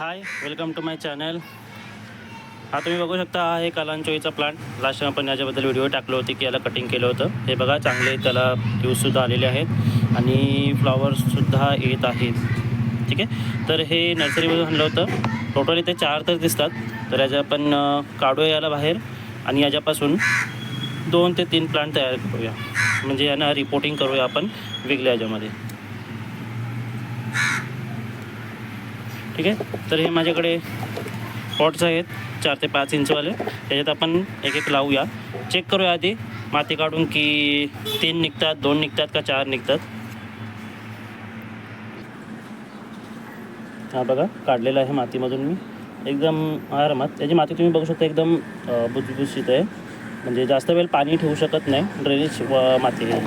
High, welcome to my channel. हा तुम्ही बघू शकता, हा आहे कलांचोईचा प्लांट. लास्ट टाइम आपण याच्याबद्दल व्हिडिओ टाकलो होती की याला कटिंग केलं होतं. हे बघा, चांगले त्याला व्ह्यूजसुद्धा आलेले आहेत आणि फ्लॉवर्ससुद्धा येत आहेत. ठीक आहे, तर हे नर्सरीमधून आणलं होतं. टोटल इथे 4 तर दिसतात. तर याच्या आपण काढूया याला बाहेर आणि याच्यापासून 2 ते 3 प्लांट तयार करूया. म्हणजे यांना रिपोर्टिंग करूया आपण वेगळ्या याच्यामध्ये. ठीक आहे, तर हे माझ्याकडे पॉट्स आहेत 4 ते 5 इंचवाले. त्याच्यात आपण एक एक लावूया. चेक करूया आधी माती काढून की 3 निघतात, 2 निघतात का 4 निघतात. हा बघा, काढलेलं आहे मातीमधून मी एकदम आरामात. त्याची माती तुम्ही बघू शकता, एकदम भुसभुशीत आहे. म्हणजे जास्त वेळ पाणी ठेवू शकत नाही, ड्रेनेज माती आहे.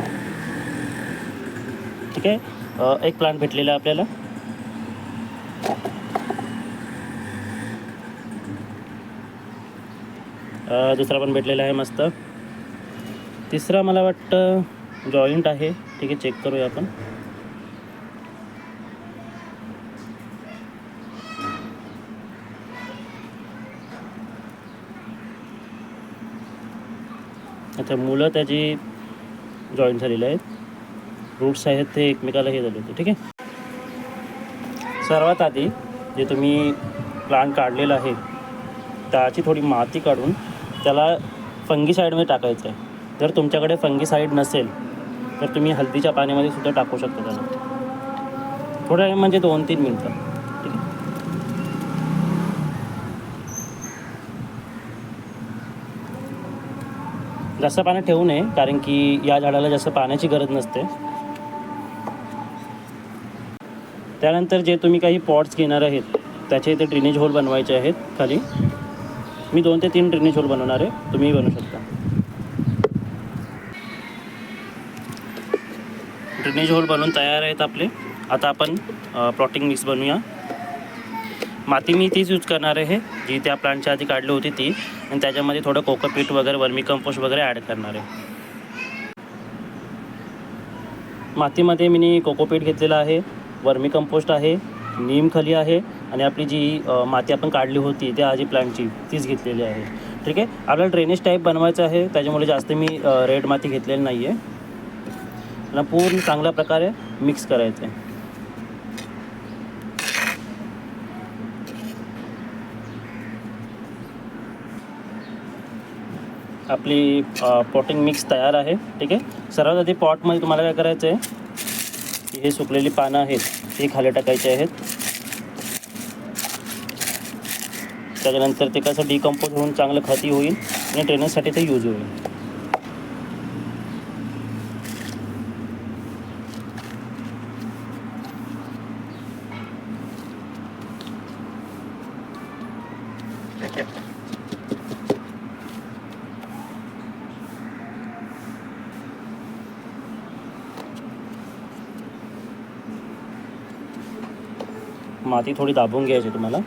ठीक आहे, एक प्लांट भेटलेला आहे आपल्याला. दुसरा पण भेटलेला आहे मस्त. तिसरा मला वाटतं जॉईंट आहे. ठीक आहे, चेक करूया आपण. अच्छा, मुलं त्याची जॉईंट झालेली आहेत. रूट्स आहेत ते एकमेकाला हे झाले होते. ठीक आहे, सर्वात आधी जे तुम्ही प्लांट काढलेलं आहे त्याची थोडी माती काढून त्याला फंगीसाईडमध्ये टाकायचं आहे. जर तुमच्याकडे फंगीसाईड नसेल तर तुम्ही हळदीच्या पाण्यामध्ये सुद्धा टाकू शकता त्याला. थोडं टाईम म्हणजे 2-3 मिनटं. ठीक आहे, जास्त पाण्यात ठेवू नये, कारण की या झाडाला जास्त पाण्याची गरज नसते. त्यानंतर जे तुम्ही काही पॉट्स घेणार आहेत त्याचे इथे ड्रेनेज होल बनवायचे आहेत खाली. मी 2 ते 3 ड्रेनेज होल बनवणार आहे, तुम्हीही बनवू शकता. ड्रेनेज होल बनवून तयार आहेत आपले. आता आपण प्लॉटिंग मिक्स बनवूया. माती मी तीच यूज करणार आहे जी त्या प्लांटच्या आधी काढली होती ती, आणि त्याच्यामध्ये थोडं कोकोपीट वगैरे, वर्मी कंपोस्ट वगैरे ॲड करणार आहे. मातीमध्ये मी कोकोपीट घेतलेला आहे, वर्मी कंपोस्ट आहे, नीमखली आहे आणि आपली जी माती आपण काढली होती त्या आधी प्लांटची तीच घेतलेली आहे. ठीक आहे, आपल्याला ड्रेनेज टाईप बनवायचं आहे, त्याच्यामुळे जास्त मी रेड माती घेतलेली नाही आहे. आणि पूर्ण चांगल्या प्रकारे मिक्स करायचं आहे. आपली पॉटिंग मिक्स तयार आहे. ठीक आहे, सर्वात आधी पॉटमध्ये तुम्हाला काय करायचं आहे की हे सुकलेली पानं आहेत ती खाली टाकायची आहेत. त्याच्यानंतर ते कसं डिकम्पोज होऊन चांगलं खती होईल आणि ड्रेनेजसाठी ते यूज होईल. माती थोडी दाबून घ्यायची तुम्हाला.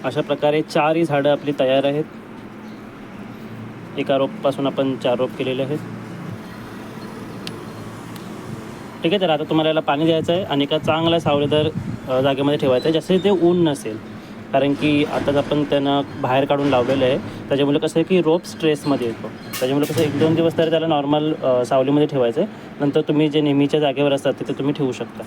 अशा प्रकारे 4 झाडं आपली तयार आहेत. एका रोपपासून आपण 4 रोप केलेले आहेत. ठीक आहे, तर आता तुम्हाला याला पाणी द्यायचं आहे आणि एका चांगल्या सावलीदार जागेमध्ये ठेवायचं आहे, जास्त ते ऊन नसेल. कारण की आताच आपण त्यांना बाहेर काढून लावलेलं आहे, त्याच्यामुळे कसं आहे की रोप स्ट्रेसमध्ये येतो. त्याच्यामुळे कसं 1-2 दिवस तरी त्याला नॉर्मल सावलीमध्ये ठेवायचं आहे. नंतर तुम्ही जे नेहमीच्या जागेवर असतात तिथे तुम्ही ठेवू शकता.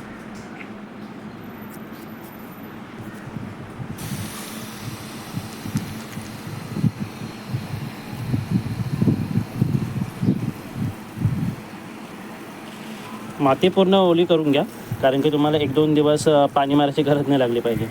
माती पूर्ण ओली करून घ्या, कारण की तुम्हाला 1-2 दिवस पाणी मारायची गरज नाही लागली पाहिजे.